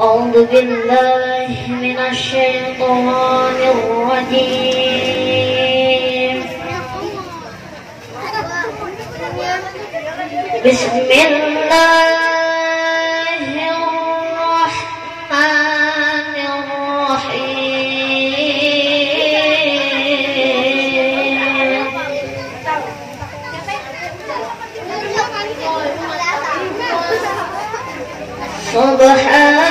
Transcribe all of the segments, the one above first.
أعوذ بالله من الشيطان الرجيم. بسم الله الرحمن الرحيم. سبحان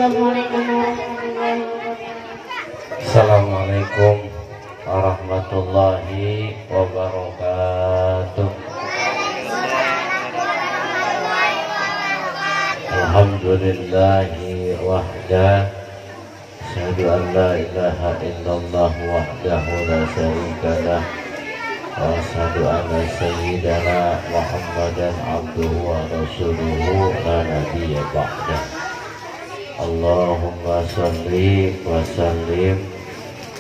Assalamualaikum warahmatullahi wabarakatuh. Assalamualaikum warahmatullahi wabarakatuh. Alhamdulillahi wahda, asyhadu an la ilaha illallah wahdahu la syarika lah, wa asyhadu anna sayyidana Muhammadan abduhu wa rasuluhu la nabiyya ba'dah. Allahumma sholli wa sallim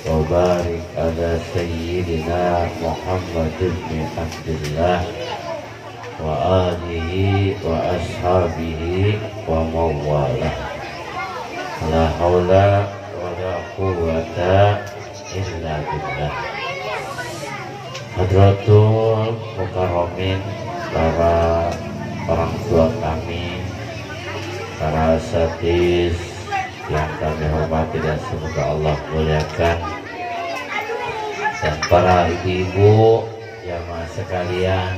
wa barik ala sayyidina Muhammad ibn Abdullah wa alihi wa ashabihi wa mawalah. La haula wa la quwwata illa billah. Hadratul mukarramin, para orang tua kami, para asatidz yang kami hormati dan semoga Allah muliakan, dan para ibu-ibu jamaah sekalian,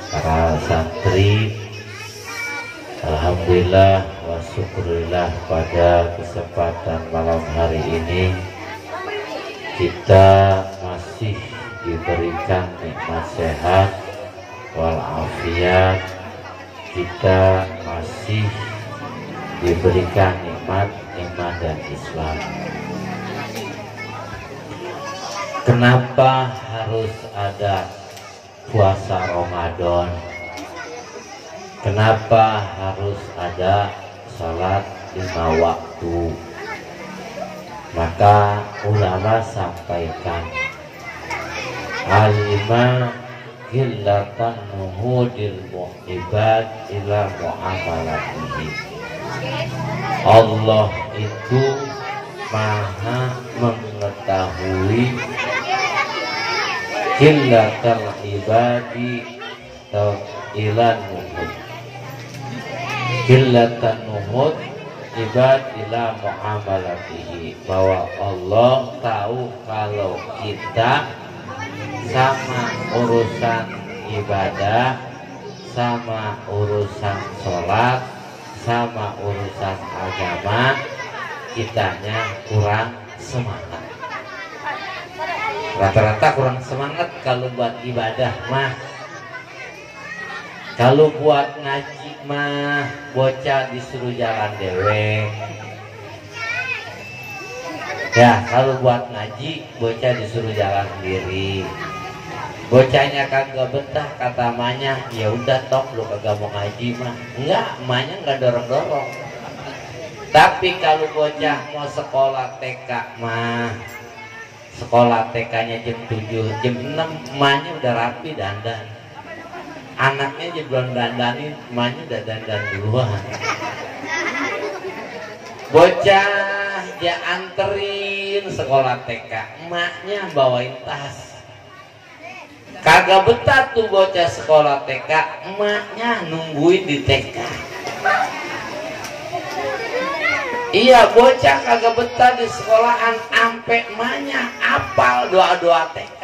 para santri, alhamdulillah wa syukurillah, pada kesempatan malam hari ini kita masih diberikan nikmat sehat walafiat, kita masih diberikan nikmat iman dan Islam. Kenapa harus ada puasa Ramadan? Kenapa harus ada salat 5 waktu? Maka ulama sampaikan, alima qillatan nuhudil mu'ibad ila mu'amalatihi. Allah itu maha mengetahui qillatal ibadi ilan nuhud, qillatan nuhud ibad ila mu'amalatihi, bahwa Allah tahu kalau kita sama urusan ibadah, sama urusan sholat, sama urusan agama, kitanya kurang semangat. Rata-rata kurang semangat kalau buat ibadah mah. Kalau buat ngaji mah bocah disuruh jalan dewe. Ya, kalau buat ngaji bocah disuruh jalan sendiri. Bocahnya kagak betah, kata emaknya, ya udah tok lu kagak mau ngaji mah. Enggak, emaknya enggak dorong-dorong. Tapi kalau bocah mau sekolah TK mah, sekolah TK-nya jam 7, jam 6 emaknya udah rapi dandan. Anaknya aja belum dandanin, emaknya udah dandan duluan. Bocah dia anterin sekolah TK, emaknya bawain tas. Kagak betah tuh bocah sekolah TK, emaknya nungguin di TK. Iya, bocah kagak betah di sekolahan, ampe emaknya apal doa-doa TK,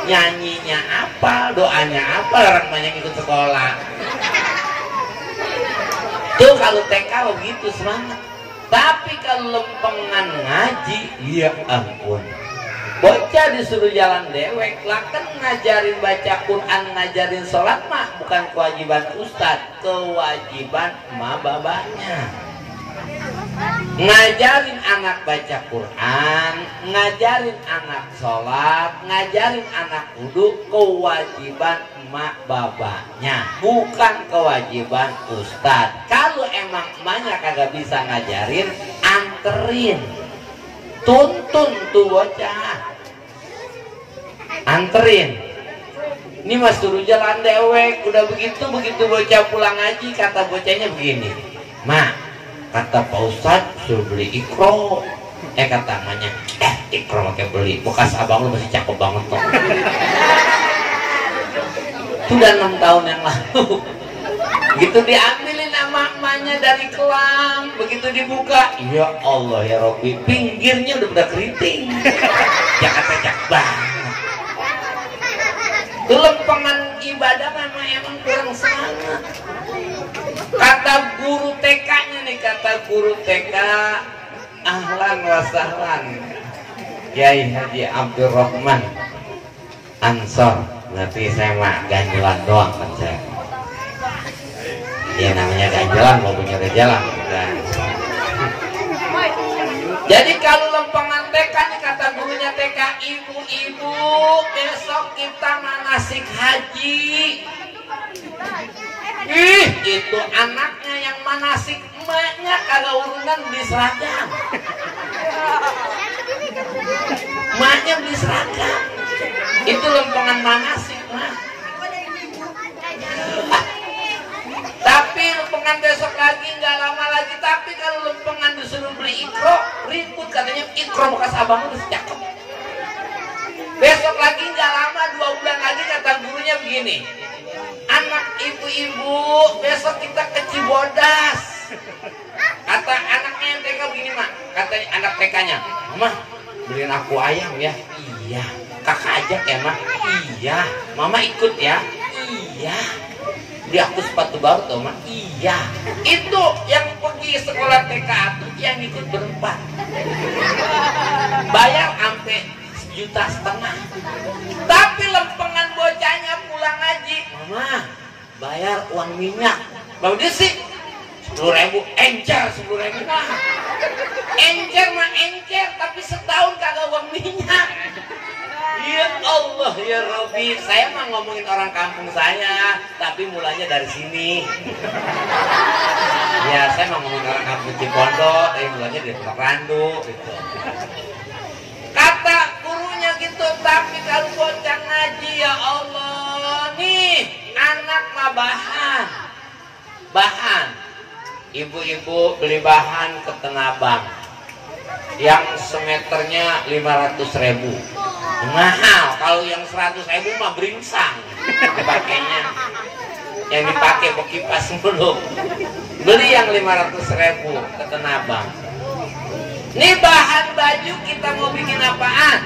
nyanyinya apal, doanya apal, orang banyak ikut sekolah. Tuh kalau TK begitu semangat. Tapi kalau lempengan ngaji, ya ampun, bocah disuruh jalan dewek. Lah kan ngajarin baca Quran, ngajarin sholat mah bukan kewajiban ustadz, kewajiban emak babanya. Ngajarin anak baca Quran, ngajarin anak sholat, ngajarin anak wudu, kewajiban emak babanya, bukan kewajiban ustadz. Kalau emang emaknya kagak bisa ngajarin, anterin, tuntun tuh bocah, anterin. Ini mas suruh jalan dewek. Udah begitu bocah pulang ngaji, kata bocahnya begini, mak, kata Pak Ustadz suruh beli ikro. Kata emaknya, ikro pakai beli, bekas abang lu masih cakep banget toh. Itu udah 6 tahun yang lalu. Gitu diambilin sama emaknya dari kelam, begitu dibuka, ya Allah ya Robbi, pinggirnya udah keriting. Jakarta cakep banget. Itu lempengan ibadah memang emang kurang semangat. Kata guru TK-nya nih, kata guru TK, ahlan wa sahlan Kiai Haji Abdurrahman Ansor. Berarti saya mah ganjelan doang kan saya. Ya namanya ganjelan mau punya jalan bukan. Jadi kalau lempengan TK nih kata gurunya TK, ibu-ibu besok kita manasik haji. Ih, itu anaknya yang manasik, emaknya kagak urunan beli seragam. Emaknya beli seragam. Itu lempengan manasik mah. Tapi lempengan besok lagi nggak lama lagi. Tapi kalau lempengan disuruh beli ikro, ribut katanya ikro bekas abang udah cakep. Besok lagi nggak lama 2 bulan lagi kata gurunya begini. Anak ibu-ibu besok kita ke Cibodas. Kata anaknya yang TK begini mak. Katanya anak TK-nya, mama beliin aku ayam ya. Iya. Kakak ajak ya mak. Iya. Mama ikut ya. Iya. Beli aku sepatu baru tuh mak. Iya. Itu yang pergi sekolah TK itu yang ikut berempat. Bayar sampai 1,5 juta. Tapi lempengan bocahnya pulang ngaji, mama bayar uang minyak. Bang dia sih 10.000 encer, 10.000 mah encer mah encer, tapi setahun kagak uang minyak. Ya Allah ya Robi, saya mah ngomongin orang kampung saya, tapi mulanya dari sini. Ya saya mah ngomongin orang kampung Cipondo, tapi mulanya dari Randu gitu. Kata gurunya gitu, tapi kalau bocah ngaji ya Allah, nih anak mah bahan. Ibu-ibu beli bahan ke Tenabang yang semeternya 500.000. Mahal, kalau yang 100.000 mah beringsang dipakainya. Yang dipakai bekipas mulu. Beli yang 500.000 ke Tenabang. Ini bahan baju kita mau bikin apaan?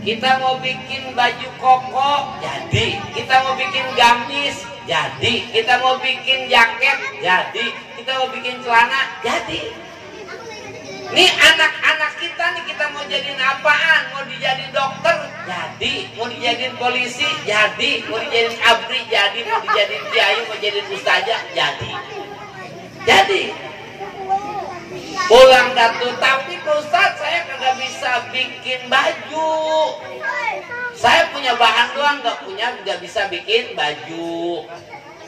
Kita mau bikin baju koko, jadi. Kita mau bikin gamis, jadi. Kita mau bikin jaket, jadi. Kita mau bikin celana, jadi. Nih anak-anak kita nih kita mau jadiin apaan? Mau dijadiin dokter, jadi. Mau dijadiin polisi, jadi. Mau dijadiin abri, jadi. Mau dijadiin kiai, mau jadiin ustazah, jadi. Jadi. Pulang datu, tapi Ustaz saya kagak bisa bikin baju. Saya punya bahan doang, nggak bisa bikin baju.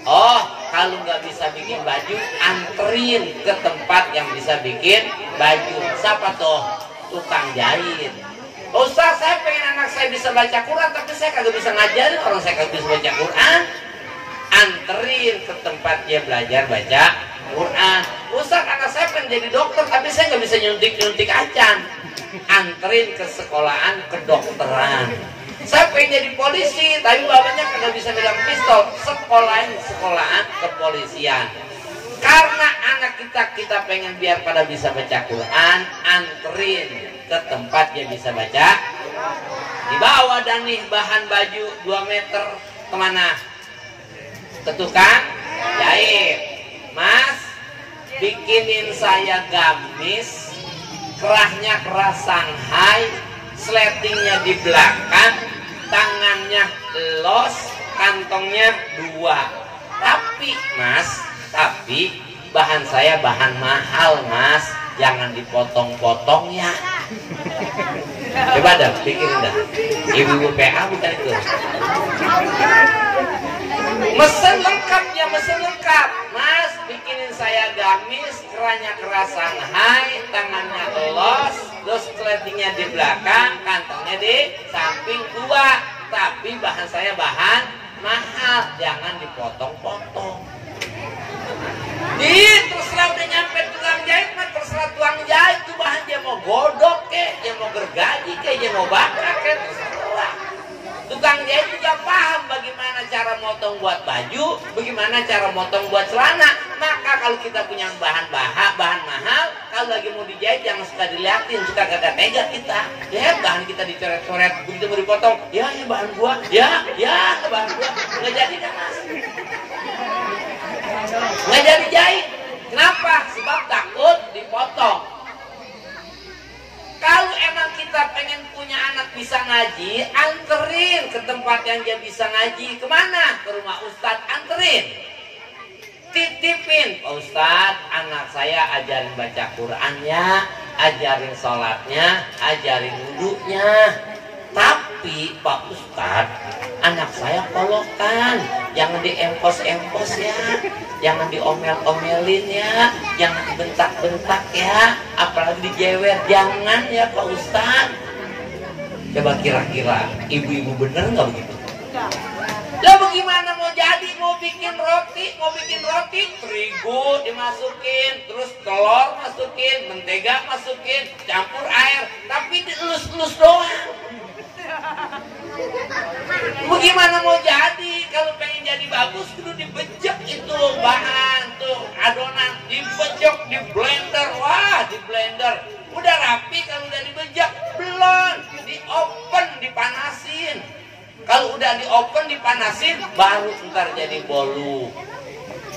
Oh, kalau nggak bisa bikin baju, anterin ke tempat yang bisa bikin baju. Siapa tuh? Tukang jahit. Ustaz saya pengen anak saya bisa baca Quran, tapi saya kagak bisa ngajarin orang saya kagak bisa baca Quran. Anterin ke tempat dia belajar baca Quran. Ustaz anak saya pengen jadi dokter, tapi saya nggak bisa nyuntik acan. Anterin ke sekolahan kedokteran. Saya pengen jadi polisi, tapi bapaknya kagak bisa megang pistol. Sekolahan kepolisian. Karena anak kita pengen biar pada bisa baca Quran, anterin ke tempat dia bisa baca. Dibawa dan nih bahan baju 2 meter kemana? Ke tukang jahit. Mas, bikinin saya gamis, kerahnya kerah Shanghai, sletingnya di belakang, tangannya los, kantongnya 2. Tapi mas, bahan saya bahan mahal mas, jangan dipotong-potong ya. Coba dah, pikirin dah. Ibu-ibu PA bukan itu. Mesin lengkap ya, mesin lengkap. Mas, bikinin saya gamis, kerahnya kerah Shanghai, tangannya los, terus sletingnya di belakang, kantongnya di samping 2. Tapi bahan saya bahan mahal, jangan dipotong-potong. Terserah udah nyampe tukang jahit mah terserah tukang jahit tuh bahan dia mau godok kek, dia mau gergaji kek, dia mau bakar kek, terserah. Tukang jahit juga paham bagaimana cara motong buat baju, bagaimana cara motong buat celana. Maka kalau kita punya bahan mahal, kalau lagi mau dijahit jangan suka diliatin, suka kagak tega kita. Lihat bahan kita dicoret-coret, begitu mau dipotong, ya bahan gua, ya bahan gua, nggak jadi kan mas. Nggak jadi jahit. Kenapa? bisa ngaji, anterin ke tempat yang dia bisa ngaji. Kemana? Ke rumah Ustadz, anterin. Titipin, Pak Ustadz, anak saya ajarin baca Qur'annya, ajarin sholatnya, ajarin wudhunya. Tapi Pak Ustadz, anak saya kolokan, jangan diempos-empos ya, jangan diomel-omelin ya, jangan dibentak-bentak ya, apalagi dijewer, jangan ya Pak Ustadz. Coba kira-kira ibu-ibu bener nggak begitu? Lah bagaimana mau jadi, mau bikin roti, terigu dimasukin, terus telur masukin, mentega masukin, campur air, tapi dielus-elus doang. Bagaimana mau jadi? Kalau pengen jadi bagus kudu dibejek itu bahan tuh adonan, dibejek, di blender. Wah, di blender udah rapi. Kalau udah dibejek belum, di oven, dipanasin. Kalau udah di oven, dipanasin, baru ntar jadi bolu.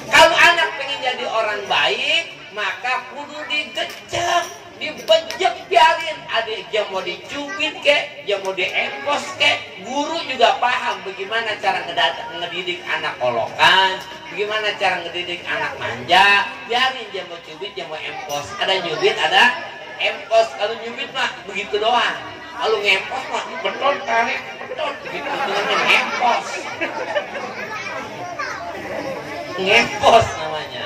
Kalau anak pengen jadi orang baik, maka kudu digecek, dibejek, biarin. Ada yang mau dicubit kek, yang mau diempos kek. Guru juga paham bagaimana cara ngedidik anak kolokan, bagaimana cara ngedidik anak manja. Biarin dia mau cubit, dia mau empos. Ada nyubit, ada empos. Kalau nyubit mah begitu doang. Kalau ngempos mah betul tarik, betul begitu namanya ngempos. Ngempos namanya.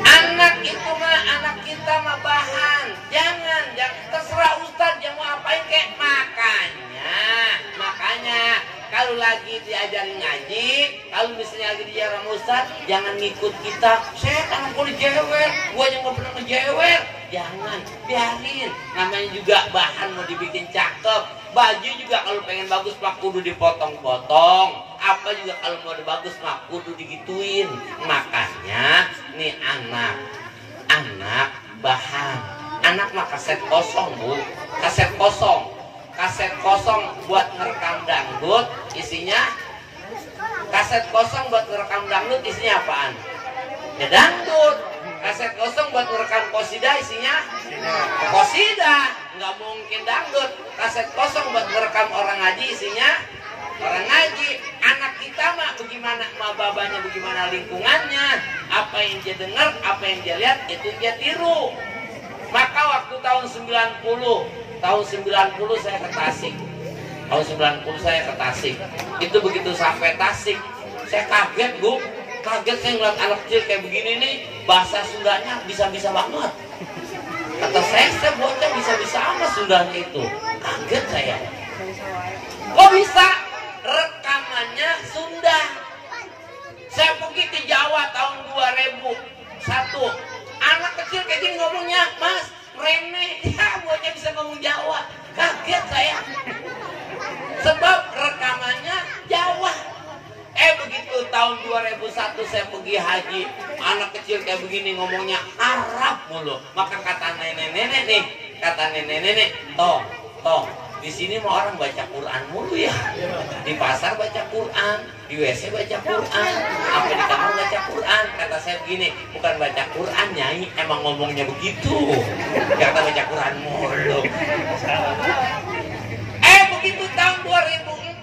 Anak itu mah, anak kita mah bahan. Jangan terserah Ustadz yang mau apain kek. Makanya kalau lagi diajarin ngaji, kalau misalnya lagi diajarin Ustadz, jangan ngikut kita. Saya kan mau dijewer, gua yang nggak pernah ngejewer. Jangan, biarin. Namanya juga bahan mau dibikin cakep. Baju juga kalau pengen bagus mah kudu dipotong-potong. Apa juga kalau mau bagus mah kudu digituin. Makanya nih anak bahan. Anak mah kaset kosong, Bu. Kaset kosong buat ngerekam dangdut, isinya kaset kosong buat ngerekam dangdut, isinya apaan? Ya dangdut. Kaset kosong buat ngerekam qosidah, isinya qosidah. Nggak mungkin dangdut. Kaset kosong buat ngerekam orang ngaji, isinya orang ngaji. Anak kita mah bagaimana mah babanya, bagaimana lingkungannya, apa yang dia dengar, apa yang dia lihat, itu dia tiru. Maka waktu tahun 90 saya ke Tasik. Tahun 90 saya ke Tasik. Itu begitu sampai Tasik, saya kaget, Bu. Kaget saya ngeliat anak kecil kayak begini nih, bahasa Sundanya bisa-bisa banget. Kata saya bocah bisa-bisa sama Sundanya itu. Kaget saya. Kok bisa? Rekamannya Sunda. Saya pergi ke Jawa tahun 2001. Anak kecil kayak gini ngomongnya, Mas, remeh. Ya, bocah bisa ngomong Jawa. Kaget saya. Sebab rekamannya Jawa. Begitu tahun 2001 saya pergi haji, anak kecil kayak begini ngomongnya Arab mulu. Maka kata nenek-nenek nih, Tong, di sini mau orang baca Quran mulu ya. Di pasar baca Quran, di WC baca Quran, apa di kamar baca Quran. Kata saya begini, bukan baca Quran Nyai, emang ngomongnya begitu. Kata baca Quran mulu. Begitu tahun 2004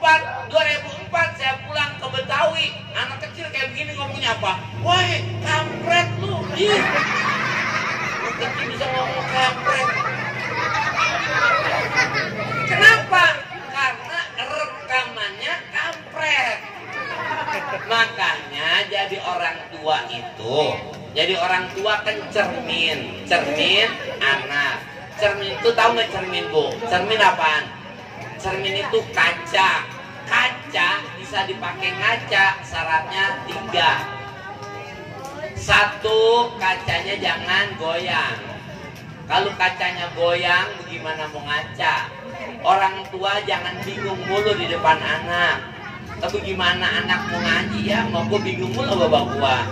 saya pulang ke Betawi, anak kecil kayak begini ngomongnya apa? Woi, kampret lu. Ih. Anak kecil bisa ngomong kampret. Kenapa? Karena rekamannya kampret. Makanya jadi orang tua itu, jadi orang tua kan cermin anak. Cermin itu tahu nggak cermin, Bu? Cermin apaan? Cermin itu kaca. Kaca bisa dipakai ngaca, syaratnya 3. 1, kacanya jangan goyang. Kalau kacanya goyang, bagaimana mau ngaca? Orang tua jangan bingung mulu di depan anak. Tapi gimana anak mau ngaji ya? Mau gue bingung mulu bapak gua.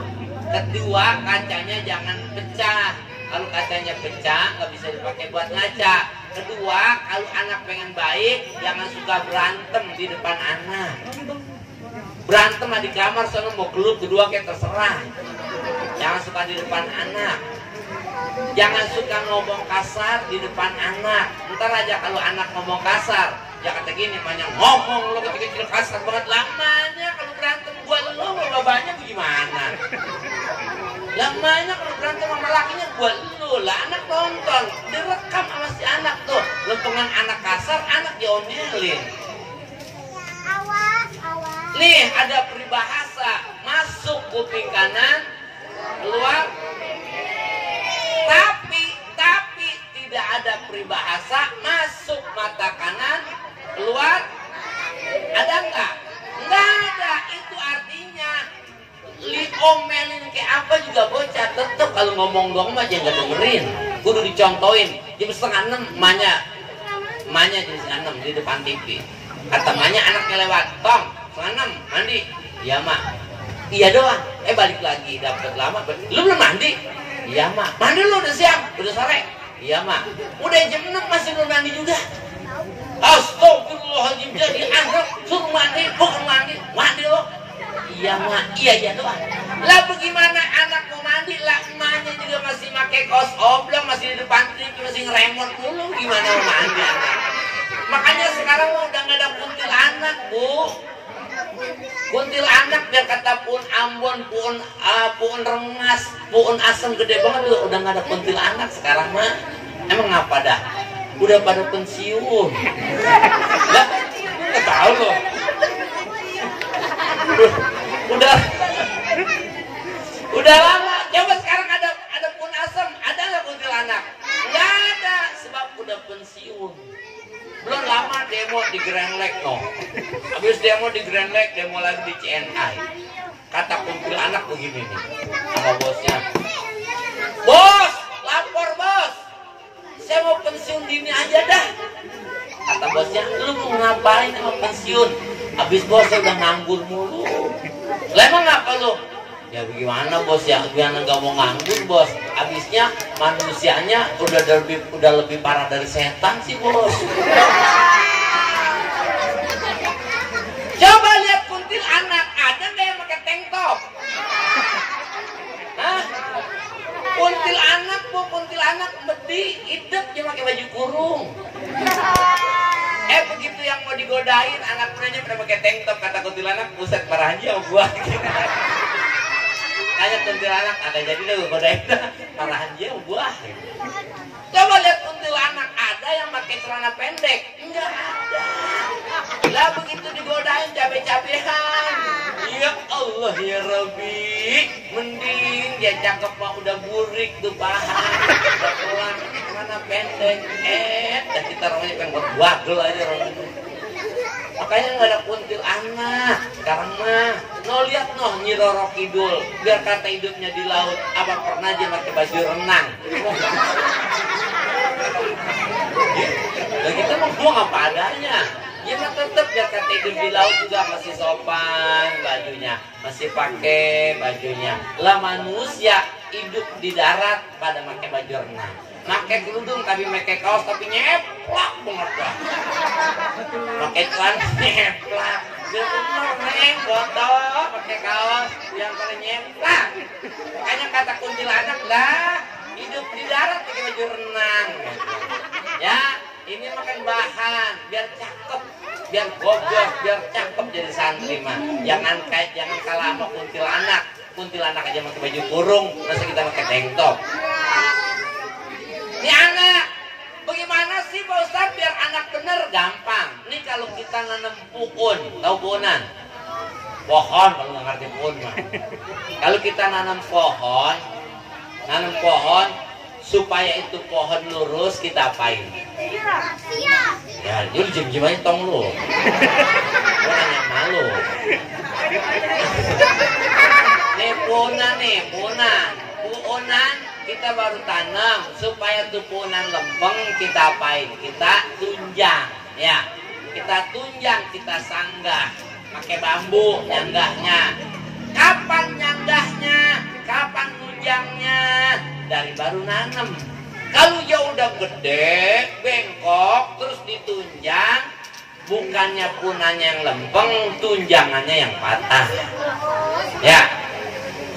Kedua, kacanya jangan pecah. Kalau kacanya pecah, nggak bisa dipakai buat ngaca. Kedua, kalau anak pengen baik, jangan suka berantem di depan anak. Berantem di kamar, soalnya mau keluar kedua kayak terserah. Jangan suka di depan anak. Jangan suka ngomong kasar di depan anak. Ntar aja kalau anak ngomong kasar, ya kata gini, banyak ngomong lo kecil-kecil kasar banget. Lamanya kalau berantem gua lo babanya gimana? Lamanya kalau berantem sama lakinya gua lo lah. Anak nonton, direkam sama si anak tuh. Lentungan anak kasar, anak diomelin. Nih ada peribahasa, masuk kuping kanan, keluar. Tapi tidak ada peribahasa masuk mata kanan, keluar. Ada nggak? Nggak ada. Itu artinya diomelin kayak apa juga bocah tetep kalau ngomong dong aja nggak dengerin. Kudu dicontohin. Jam 5:30 emaknya jam 5:30 di depan TV. Kata emaknya anaknya lewat, Tom 5:30 mandi. Iya mak. Iya doang. Balik lagi dapat lama. Lu belum mandi? Iya mak. Mandi lu udah siang, udah sore. Iya mak. Udah jam 6 masih belum mandi juga. Astagfirullahaladzim, jadi anak suruh mandi, bukan mandi lo. Iya mak. Iya doang. Lah bagaimana anak mau mandi? Lah emaknya juga masih pakai kaos oblong, masih di depan TV, masih ngeremot mulu. Gimana mau mandi anak? Makanya sekarang udah nggak ada kuntilanak bu. Kuntilanak biar kata Pun Ambon, Pun Rengas, Pun Asem gede banget udah nggak ada kuntilanak sekarang mah. Emang apa dah? Udah pada pensiun. Lah, nggak tahu loh. Udah lama. Coba sekarang ada Pun Asem, ada nggak kuntilanak? Nggak ada, sebab udah pensiun. Belum lama demo di Grand Lake no. Habis demo di Grand Lake, demo lagi di CNI. Kata kuntilanak begini nih sama bosnya. Bos, lapor bos. Saya mau pensiun dini aja dah. Kata bosnya, lu mau ngapain sama pensiun? Habis bos saya udah nganggur mulu. Lah emang ngapa lu? Ya bagaimana bos ya, gimana nggak mau nganggur bos? Habisnya manusianya udah lebih parah dari setan sih bos. Coba lihat kuntilanak, ada nggak yang pakai tank top? Hah? Kuntilanak medi hidup dia pakai baju kurung. Begitu yang mau digodain anak munanya pada pakai tank top, kata kuntilanak, buset marah aja sama gua. Kayak kuntilanak ada jadi deh godain marahan dia buah. Coba lihat kuntilanak, ada yang pakai celana pendek? Enggak ada. Lah begitu digodain cabe-cabean. Ya Allah ya Rabbi, mending dia cakep mah udah burik tuh paha. Udah keluar celana pendek. Dan kita orangnya pengen buat bagel aja orangnya. Makanya nggak ada kuntilanak sekarang mah. No lihat no Nyi Roro Kidul, biar kata hidupnya di laut. Apa pernah dia pakai baju renang? Nah kita mah buang apa adanya. Ya mah tetap biar kata hidup di laut juga masih sopan bajunya, masih pakai bajunya. Lah manusia hidup di darat pada pakai baju renang. Pakai kerudung tapi pakai kaos tapi nyeplak banget dah. Pakai celana nyeplak. Dia umur neng botol pakai kaos yang pada nyeplak. Makanya kata kuntilanak lah hidup di darat pakai baju renang. Ya ini makan bahan biar cakep, biar gogos, biar cakep jadi santri mah. Jangan kalah sama kuntilanak. Kuntilanak aja pakai baju kurung, masa kita pakai tank top. Nih anak, bagaimana sih Pak Ustadz biar anak bener? Gampang. Nih kalau kita nanam puun, tahu puunan? Pohon, kalau nggak ngerti puun mah. Kalau kita nanam pohon, supaya itu pohon lurus kita apain? Ya, jadi jem-jem aja tong lu. Gua nanya malu. Nih puunan kita baru tanam supaya tuh puunan lempeng kita apain? Kita tunjang, ya. Kita tunjang, kita sanggah, pakai bambu nyanggahnya. Kapan nyanggahnya? Kapan tunjangnya? Dari baru nanam. Kalau ya udah gede, bengkok, terus ditunjang, bukannya punannya yang lempeng, tunjangannya yang patah. Ya.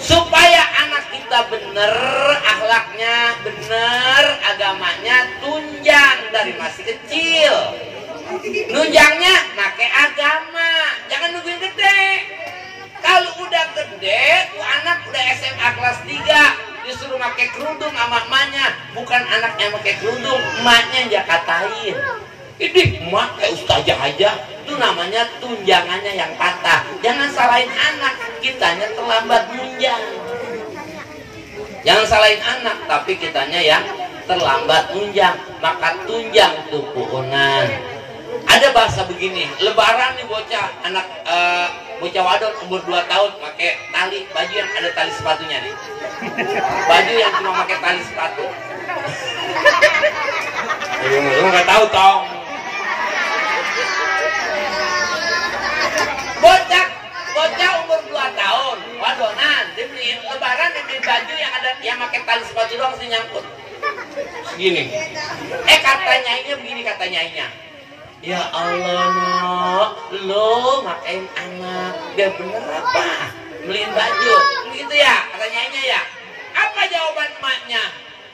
Supaya anak kita bener akhlaknya, bener bener agamanya tunjang dari masih kecil. Nunjangnya pakai agama, jangan nungguin gede. Kalau udah gede, tuh anak udah SMA kelas 3 disuruh pakai kerudung sama emaknya, bukan anaknya pakai kerudung, emaknya yang katain. Ini emak kayak ustazah aja, itu namanya tunjangannya yang patah. Jangan salahin anak, kitanya terlambat nunjang. Jangan salahin anak, tapi kitanya yang terlambat nunjang. Maka tunjang tuh puunan. Ada bahasa begini, lebaran nih bocah, anak bocah wadon umur 2 tahun pakai tali baju yang ada tali sepatunya nih. Baju yang cuma pakai tali sepatu. Lu nggak tahu tong. Bocah umur 2 tahun, wadonan, dibeliin lebaran, dibeliin baju yang ada yang pakai tali sepatu doang sih nyangkut. Segini. Katanya begini katanya. Ya Allah, no, lo makain anak, dia bener apa? Beliin baju, begitu ya, katanya ya. Apa jawaban emaknya?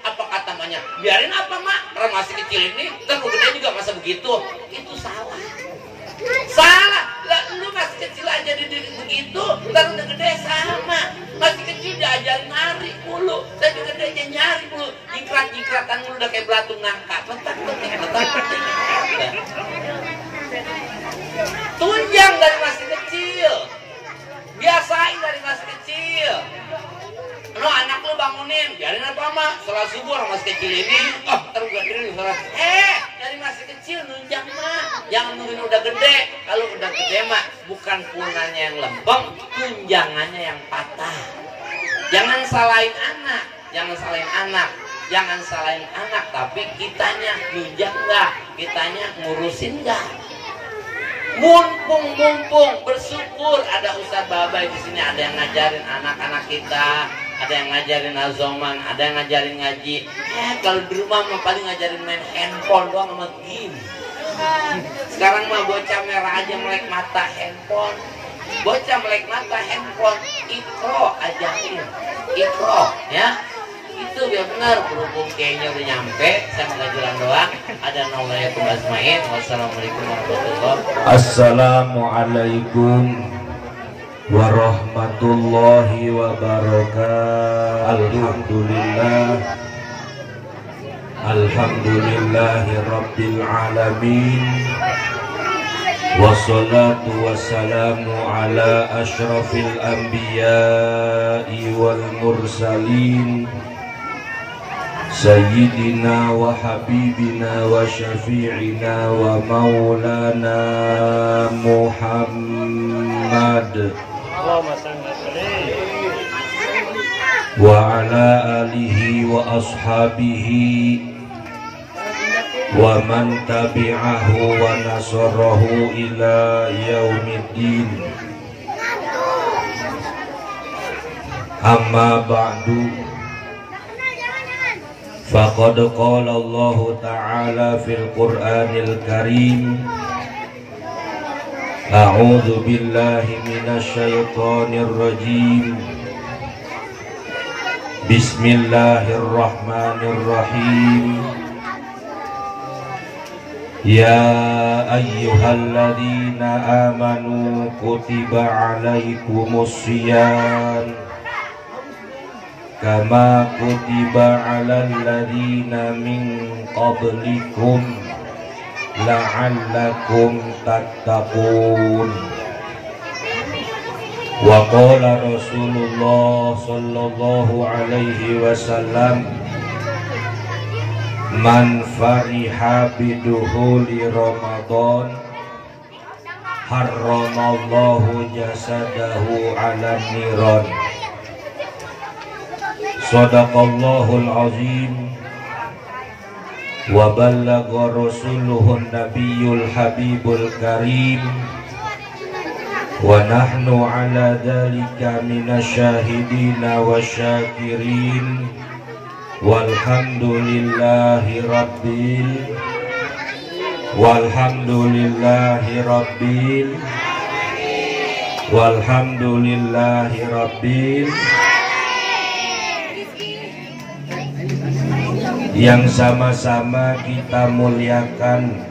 Apa kata emaknya? Biarin apa mak? Orang masih kecil ini, ntar lu gede juga masa begitu. Itu salah. Salah. Lah, lu masih kecil aja dididik begitu, ntar udah gede sama. Masih kecil diajarin nari mulu, dan juga gede nyari mulu. Jingkrat-jingkratan mulu udah kayak belatung nangka. Petak-petik. Tunjang dari masih kecil, biasain dari masih kecil. No, anak lu bangunin, biarin apa mak? Sholat subuh orang masih kecil ini, terus gede sholat. Dari masih kecil nunjang mak, jangan nungguin udah gede. Kalau udah gede mak, bukan punanya yang lempeng, tunjangannya yang patah. Jangan salahin anak, jangan salahin anak, tapi kitanya nunjang nggak, kitanya ngurusin nggak. Mumpung bersyukur ada Ustadz Babai di sini, ada yang ngajarin anak-anak kita, ada yang ngajarin azoman, ada yang ngajarin ngaji. Kalau di rumah mah paling ngajarin main handphone doang sama game. Sekarang mah bocah merah aja melek mata handphone. Ikro ajarin, ikro ya. Itu biar benar, berhubung kayaknya udah nyampe, saya mau jalan doang. Ada nomornya ke Basmain. Wassalamualaikum warahmatullahi wabarakatuh. Assalamualaikum warahmatullahi wabarakatuh. Alhamdulillahi rabbil alamin. Wassalatu wassalamu ala ashrafil anbiya'i wal mursalin Sayyidina wa habibina wa syafi'ina wa maulana Muhammad wa ala alihi wa ashabihi wa man tabi'ahu wa nasarahu ila yaumiddin. Amma ba'du. Faqad qala Allah Ta'ala fil Qur'anil Karim. A'udzu billahi minasy syaithanir rajim. Bismillahirrahmanirrahim. Ya ayyuhalladzina amanu kutiba 'alaikumus shiyam kama kutiba 'alal ladzina min qablikum la'allakum tattaqun. Wa qala Rasulullah sallallahu alaihi wasallam, man fariha biduhuli Ramadan harramallahu jasadahu 'ala niran. Sadaqallahul azim wa ballagha rasuluhun nabiyul habibul karim wa nahnu ala dhalika minasyahidina wa syakirin walhamdulillahi rabbil yang sama-sama kita muliakan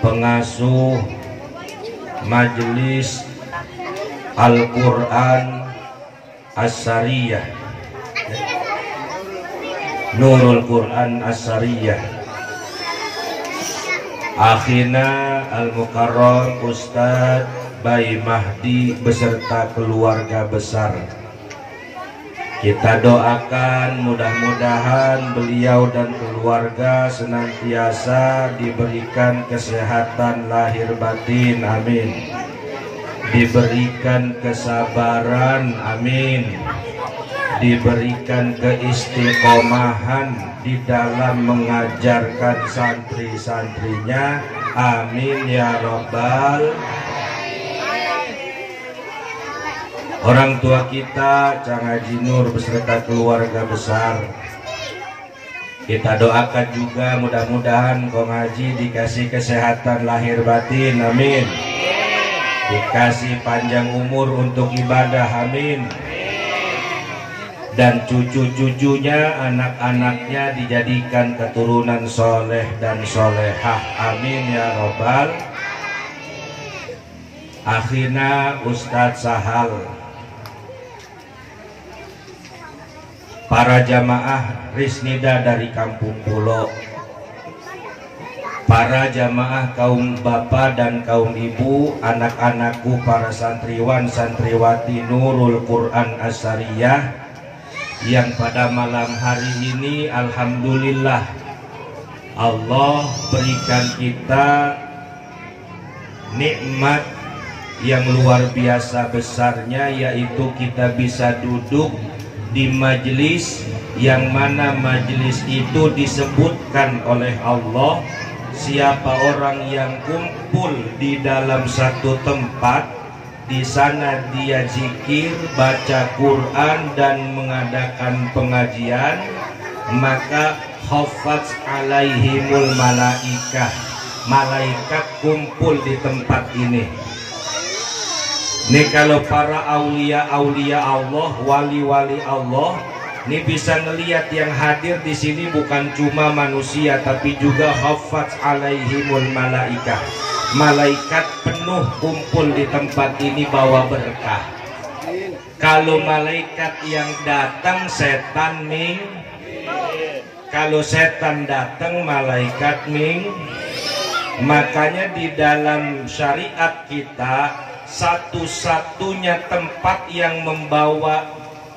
pengasuh Majelis Al-Quran As-Sariyah, Nurul Quran As-Sariyah, akhina Al-Mukarram Ustadz Bayi Mahdi beserta keluarga besar. Kita doakan mudah-mudahan beliau dan keluarga senantiasa diberikan kesehatan lahir batin, amin. Diberikan kesabaran, amin. Diberikan keistiqomahan di dalam mengajarkan santri-santrinya, amin ya Rabbal. Orang tua kita Cang Haji Nur beserta keluarga besar, kita doakan juga mudah-mudahan Kong Haji dikasih kesehatan lahir batin, amin. Dikasih panjang umur untuk ibadah, amin. Dan cucu-cucunya, anak-anaknya dijadikan keturunan soleh dan solehah, amin ya Rabbal. Akhina Ustadz Sahal, para jamaah Risnida dari Kampung Pulo, para jamaah kaum bapak dan kaum ibu, anak-anakku para santriwan santriwati Nurul Quran As-Sariyah, yang pada malam hari ini alhamdulillah Allah berikan kita nikmat yang luar biasa besarnya, yaitu kita bisa duduk di majelis yang mana majelis itu disebutkan oleh Allah. Siapa orang yang kumpul di dalam satu tempat, di sana dia zikir, baca Quran dan mengadakan pengajian, maka khafat alaihimul malaikah, malaikat kumpul di tempat ini. Nih kalau para aulia-aulia Allah, wali-wali Allah, nih bisa ngelihat yang hadir di sini bukan cuma manusia, tapi juga khafat alaihimul malaikah. Malaikat penuh kumpul di tempat ini bawa berkah. Kalau malaikat yang datang, setan ming. Kalau setan datang, malaikat ming. Makanya di dalam syariat kita, satu-satunya tempat yang membawa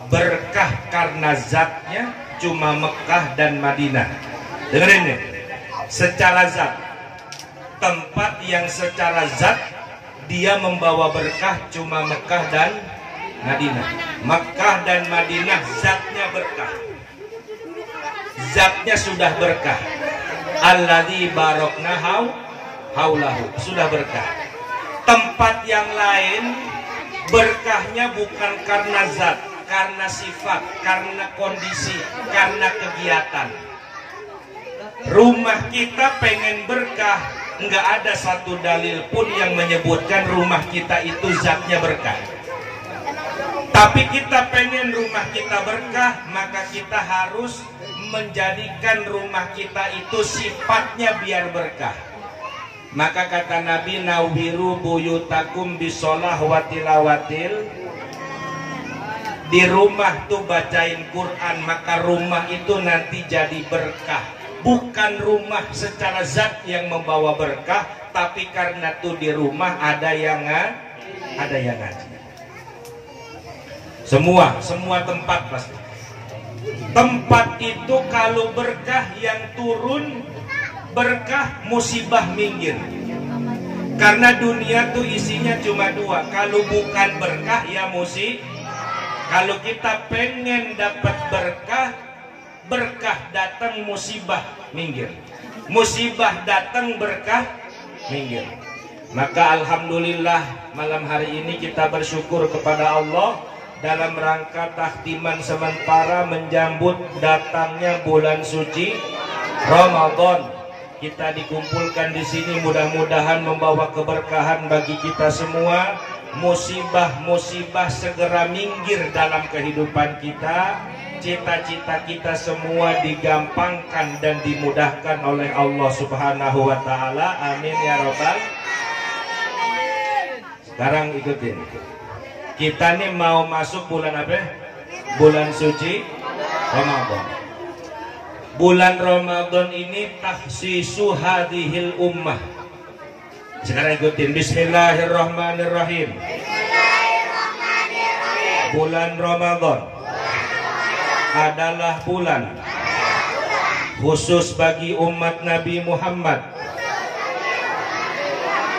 berkah karena zatnya cuma Mekah dan Madinah. Dengerin nih, secara zat, tempat yang secara zat dia membawa berkah cuma Mekah dan Madinah. Mekah dan Madinah zatnya berkah, zatnya sudah berkah. Alladzi barokna haulahu, sudah berkah. Tempat yang lain berkahnya bukan karena zat, karena sifat, karena kondisi, karena kegiatan. Rumah kita pengen berkah, nggak ada satu dalil pun yang menyebutkan rumah kita itu zatnya berkah. Tapi kita pengen rumah kita berkah, maka kita harus menjadikan rumah kita itu sifatnya biar berkah. Maka kata Nabi, naubiru buyutakum bisolah wa tilawatil. Di rumah tuh bacain Quran, maka rumah itu nanti jadi berkah. Bukan rumah secara zat yang membawa berkah, tapi karena tuh di rumah ada yang ngaji. Semua tempat pasti. Tempat itu kalau berkah yang turun, berkah musibah minggir. Karena dunia tuh isinya cuma dua, kalau bukan berkah ya musibah. Kalau kita pengen dapat berkah, berkah datang musibah minggir, musibah datang berkah minggir. Maka alhamdulillah malam hari ini kita bersyukur kepada Allah dalam rangka takhtiman sementara menyambut datangnya bulan suci Ramadan. Kita dikumpulkan di sini, mudah-mudahan membawa keberkahan bagi kita semua. Musibah-musibah segera minggir dalam kehidupan kita. cita-cita kita semua digampangkan dan dimudahkan oleh Allah Subhanahu wa taala. Amin ya robbal. Sekarang ikutin. Kita nih mau masuk bulan apa? Bulan suci Ramadan. Bulan Ramadan ini takhsisu hadhil ummah. Sekarang ikutin. Bismillahirrahmanirrahim. Bulan Ramadan adalah bulan khusus bagi umat Nabi Muhammad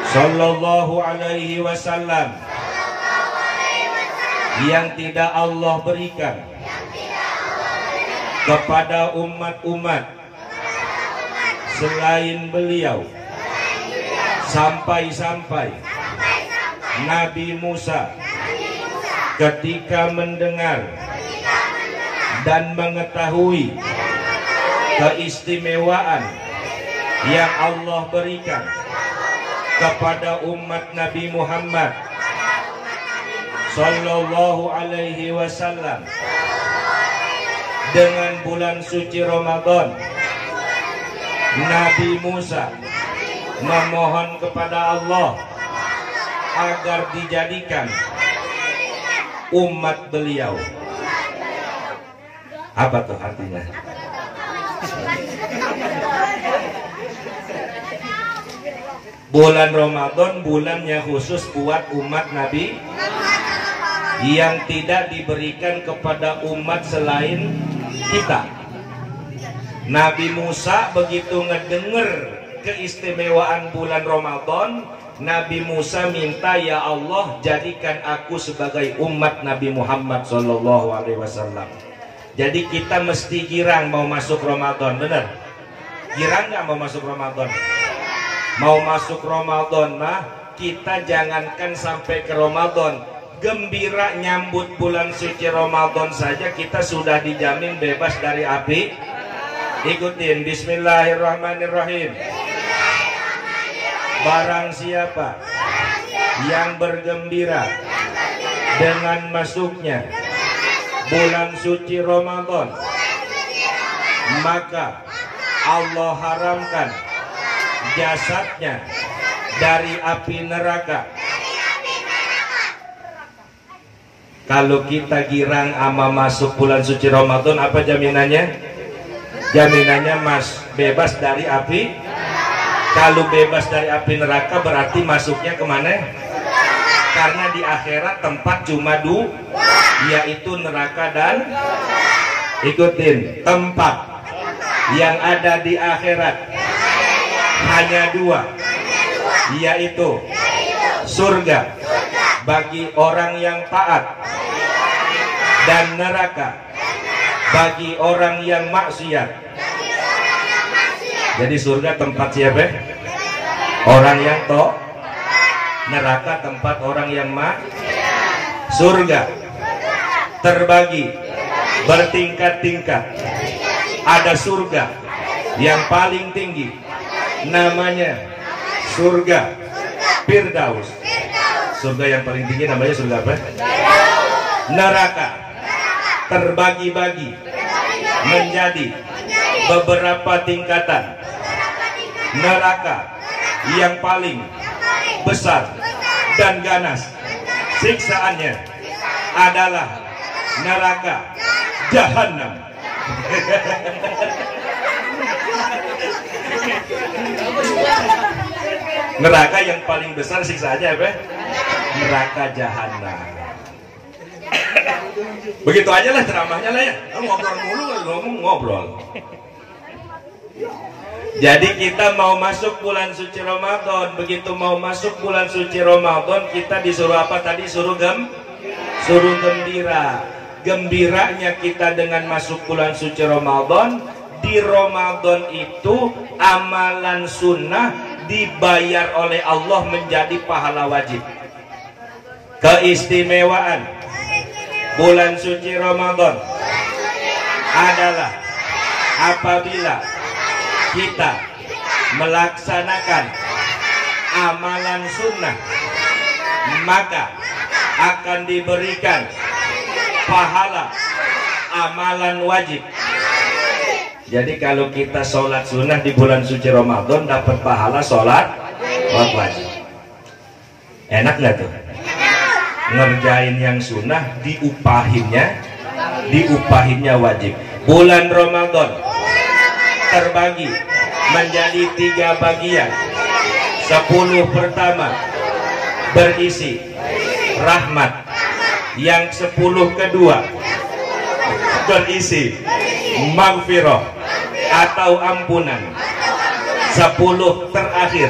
Sallallahu alaihi wasallam, yang tidak Allah berikan kepada umat-umat selain beliau, sampai-sampai Nabi Musa ketika mendengar dan mengetahui keistimewaan yang Allah berikan kepada umat Nabi Muhammad Sallallahu alaihi wasallam dengan bulan suci Ramadan, Nabi Musa memohon kepada Allah agar dijadikan umat beliau. Apa tuh artinya? Bulan Ramadan bulannya khusus buat umat Nabi yang tidak diberikan kepada umat selain kita. Nabi Musa begitu ngedenger keistimewaan bulan Ramadan, Nabi Musa minta, ya Allah jadikan aku sebagai umat Nabi Muhammad Sallallahu alaihi wasallam. Jadi kita mesti girang mau masuk Ramadan, bener? Girang nggak mau masuk Ramadan? Mau masuk Ramadan mah kita jangankan sampai ke Ramadan, gembira nyambut bulan suci Ramadan saja kita sudah dijamin bebas dari api. Ikutin. Bismillahirrahmanirrahim. Barang siapa yang bergembira dengan masuknya bulan suci Ramadan, maka Allah haramkan jasadnya dari api neraka. Kalau kita girang ama masuk bulan suci Ramadan, apa jaminannya? Jaminannya mas bebas dari api. Kalau bebas dari api neraka berarti masuknya kemana? Karena di akhirat tempat cuma dua, yaitu neraka dan, ikutin, tempat yang ada di akhirat hanya dua, yaitu surga bagi orang yang taat dan neraka bagi orang yang maksiat. Jadi surga tempat siapa? Orang yang taat. Neraka tempat orang yang maksiat. Surga terbagi bertingkat-tingkat. Ada surga yang paling tinggi, namanya surga Firdaus. Surga yang paling tinggi namanya surga apa? Neraka terbagi-bagi menjadi beberapa tingkatan. Neraka yang paling besar dan ganas siksaannya adalah neraka Jahannam. Neraka yang paling besar siksaannya apa? Neraka Jahannam. Begitu aja lah ceramahnya lah ya. Ngobrol mulu, ngobrol. Jadi kita mau masuk bulan suci Ramadan. Begitu mau masuk bulan suci Ramadan, kita disuruh apa tadi? Suruh gembira. Gembiranya kita dengan masuk bulan suci Ramadan. Di Ramadan itu amalan sunnah dibayar oleh Allah menjadi pahala wajib. Keistimewaan bulan suci Ramadan adalah apabila kita melaksanakan amalan sunnah, maka akan diberikan pahala amalan wajib. Jadi kalau kita sholat sunnah di bulan suci Ramadan dapat pahala sholat wajib. Enak nggak tuh? Ngerjain yang sunnah diupahinnya wajib. Bulan Ramadan terbagi menjadi 3 bagian. 10 pertama berisi rahmat, yang 10 kedua berisi maghfirah atau ampunan, 10 terakhir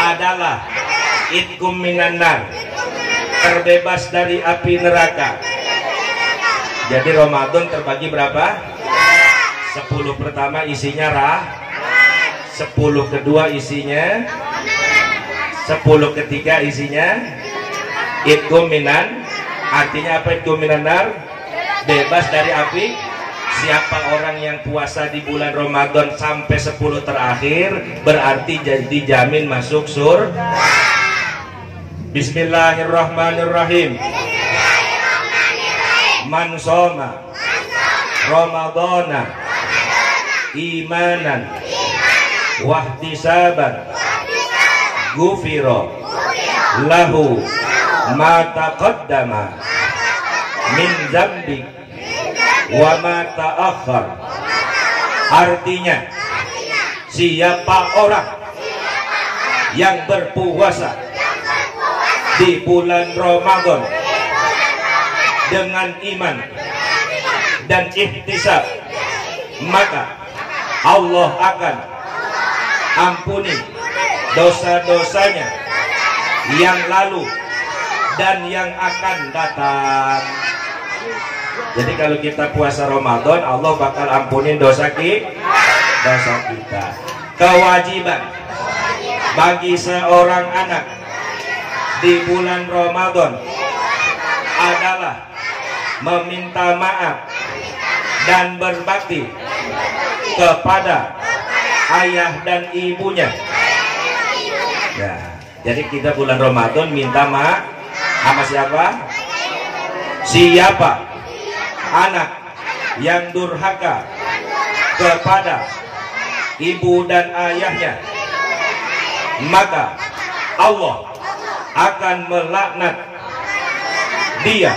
adalah itqum minan nar, terbebas dari api neraka. Jadi Ramadan terbagi berapa? 10 pertama isinya 10 kedua isinya, 10 ketiga isinya itqum minan. Artinya apa itqum minan nar? Bebas dari api. Siapa orang yang puasa di bulan Ramadan sampai 10 terakhir berarti dijamin masuk surga. Bismillahirrahmanirrahim. Man shoma Ramadana imanan wahtisaban gufiro lahu ma taqaddama min dzambi wa ma ta'akhkhar. Artinya siapa orang yang berpuasa di bulan Ramadan dengan iman dan ihtisab, maka Allah akan ampuni dosa-dosanya yang lalu dan yang akan datang. Jadi kalau kita puasa Ramadan, Allah bakal ampuni dosa kita. Kewajiban bagi seorang anak di bulan Ramadan adalah meminta maaf dan berbakti kepada ayah dan ibunya. Ya, jadi kita bulan Ramadan minta maaf sama siapa? Siapa anak yang durhaka kepada ibu dan ayahnya, maka Allah akan melaknat dia.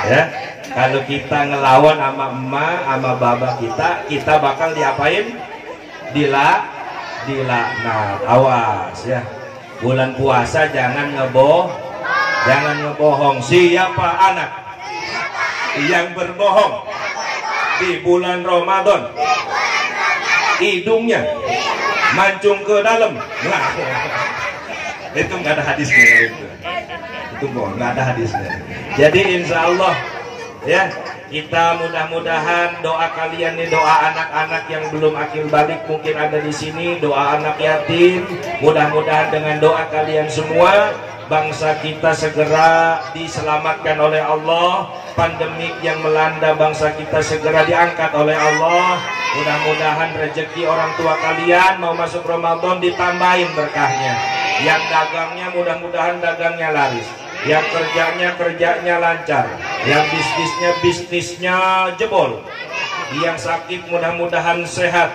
Ya, kalau kita ngelawan sama emak sama baba kita bakal diapain? Dilaknat. Awas ya, bulan puasa jangan ngebohong. Siapa anak yang berbohong di bulan Ramadan, hidungnya mancung ke dalam. Nah, itu nggak ada hadisnya itu bohong, nggak ada hadisnya. Jadi insya Allah ya, kita mudah-mudahan doa kalian nih, doa anak-anak yang belum akil balik mungkin ada di sini, doa anak yatim, mudah-mudahan dengan doa kalian semua bangsa kita segera diselamatkan oleh Allah, pandemik yang melanda bangsa kita segera diangkat oleh Allah. Mudah-mudahan rezeki orang tua kalian mau masuk Ramadan ditambahin berkahnya. Yang dagangnya mudah-mudahan dagangnya laris, yang kerjanya lancar, yang bisnisnya jebol, yang sakit mudah-mudahan sehat,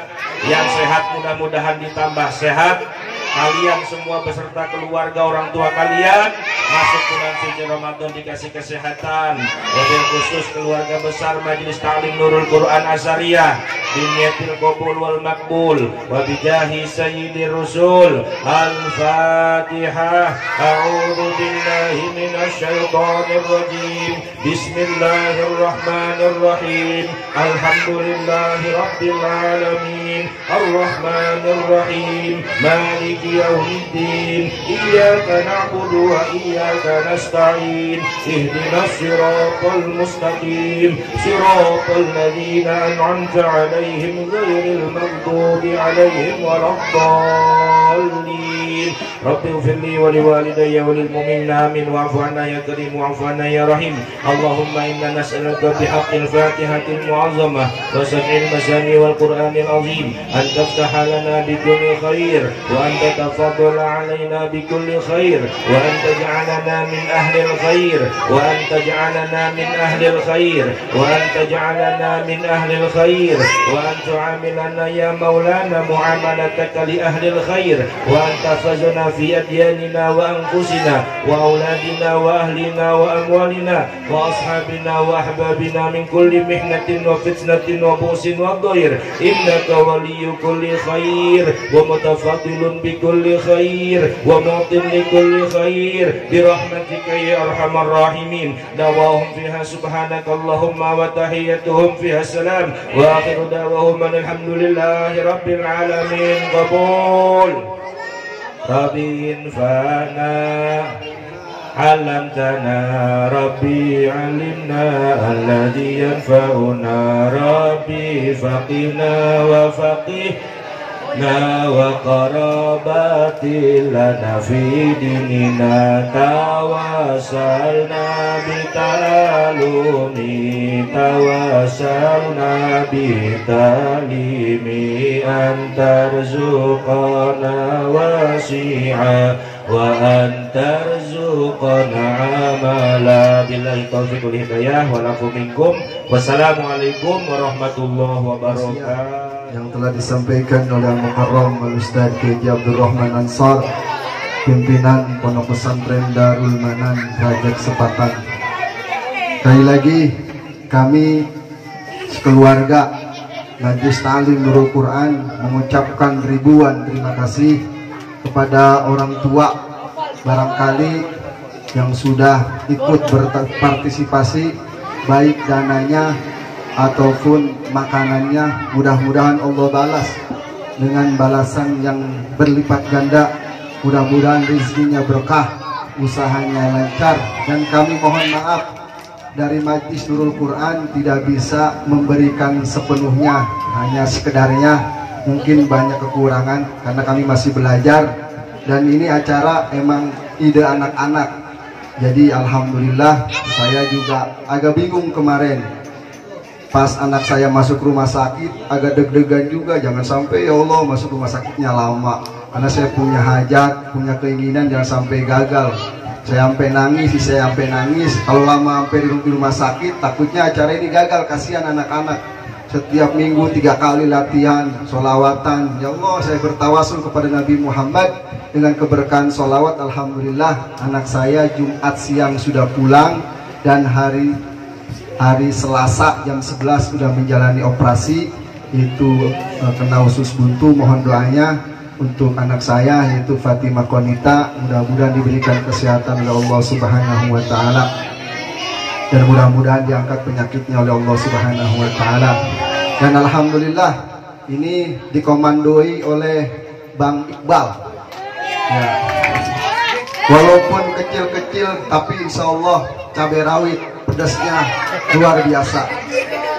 yang sehat mudah-mudahan ditambah sehat. Kalian semua beserta keluarga orang tua kalian masuk bulan suci Ramadan dikasih kesehatan. Wabil khusus keluarga besar Majelis Ta'lim Nurul Quran Azhariyah biniyatil qabul wal makbul wa bijahi sayyidir rusul. Al-Fatihah. A'udzu billahi minasy syaithanir rajim. Bismillahirrahmanirrahim. Alhamdulillahi rabbil alamin. Ar-Rahmanir Rahim. Maliki yaumiddin. Iyyaka na'budu wa iyyaka nasta'in. Ihdinas siratal mustaqim. Siratal ladzina an'amta 'alaihim ghairil maghdubi 'alaihim waladdallin. الضالين رب اغفر لي ولوالدي وللمؤمنين آمين واعف عنا يا كريم واعف عنا يا رحيم اللهم إنا نسألك بحق الفاتحة المعظمة وسبع المثاني والقرآن العظيم أن تفتح لنا بكل خير وأن تتفضل علينا بكل خير وأن تجعلنا من أهل الخير وأن تجعلنا من أهل الخير وأن تجعلنا من أهل الخير وأن تعاملنا يا مولانا معاملتك لأهل الخير وأن تحفظنا في أدياننا وأنفسنا وأولادنا وأهلنا وأموالنا وأصحابنا وأحبابنا من كل محنة وفتنة وبؤس وضير إنك ولي كل خير ومتفضل بكل خير ومعط لكل خير برحمتك يا أرحم الراحمين دعواهم فيها سبحانك اللهم وتحيتهم فيها السلام وآخر دعواهم أن الحمد لله رب العالمين قبول ربي انفعنا علمتنا ربي علمنا الذي ينفعنا ربي فقنا وفقهنا وقراباتي لنا في ديننا توسلنا بتعلمي توسلنا بتعليمي أن ترزقنا واسعا وأن ترزقنا عملا بالله التوفيق والهدايah walakum minkum wassalamualaikum warahmatullahi wabarakatuh. Yang telah disampaikan oleh Al-Mukarram Al-Ustaz Kiai Abdul Rahman Ansar, pimpinan Pondok Pesantren Darul Manan Raja Kesempatan. Sekali lagi kami sekeluarga Majlis Ta'lim Nurul Quran mengucapkan ribuan terima kasih kepada orang tua barangkali yang sudah ikut berpartisipasi baik dananya ataupun makanannya. Mudah-mudahan Allah balas dengan balasan yang berlipat ganda, mudah-mudahan rezekinya berkah, usahanya lancar. Dan kami mohon maaf dari Majlis Nurul Quran tidak bisa memberikan sepenuhnya, hanya sekedarnya. Mungkin banyak kekurangan karena kami masih belajar dan ini acara emang ide anak-anak. Jadi alhamdulillah saya juga agak bingung kemarin pas anak saya masuk rumah sakit, agak deg-degan juga, jangan sampai ya Allah masuk rumah sakitnya lama, karena saya punya hajat, punya keinginan jangan sampai gagal. Saya sampai nangis, kalau lama sampai di rumah sakit takutnya acara ini gagal, kasihan anak-anak. Setiap minggu 3 kali latihan solawatan. Ya Allah, saya bertawasul kepada Nabi Muhammad dengan keberkahan solawat. Alhamdulillah anak saya Jumat siang sudah pulang dan hari Selasa jam 11 sudah menjalani operasi. Itu kena usus buntu. Mohon doanya untuk anak saya yaitu Fatimah Konita, mudah-mudahan diberikan kesehatan oleh Allah Subhanahu wa taala. Dan mudah-mudahan diangkat penyakitnya oleh Allah Subhanahu wa taala. Dan alhamdulillah ini dikomandoi oleh Bang Iqbal. Ya. Walaupun kecil-kecil tapi insya Allah cabai rawit pedasnya luar biasa.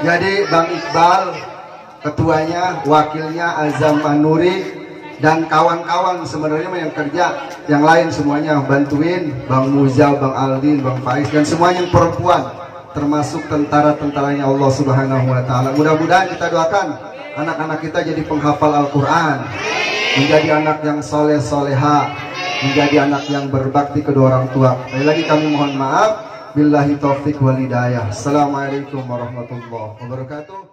Jadi Bang Iqbal ketuanya, wakilnya Azam Anuri dan kawan-kawan sebenarnya yang kerja yang lain semuanya bantuin, Bang Muzal, Bang Aldin, Bang Faiz dan semuanya perempuan, termasuk tentara-tentaranya Allah Subhanahu wa taala. Mudah-mudahan kita doakan anak-anak kita jadi penghafal Al-Qur'an, menjadi anak yang soleh-soleha, menjadi anak yang berbakti kedua orang tua. Sekali lagi kami mohon maaf. Billahi taufik wal hidayah. Assalamualaikum warahmatullahi wabarakatuh.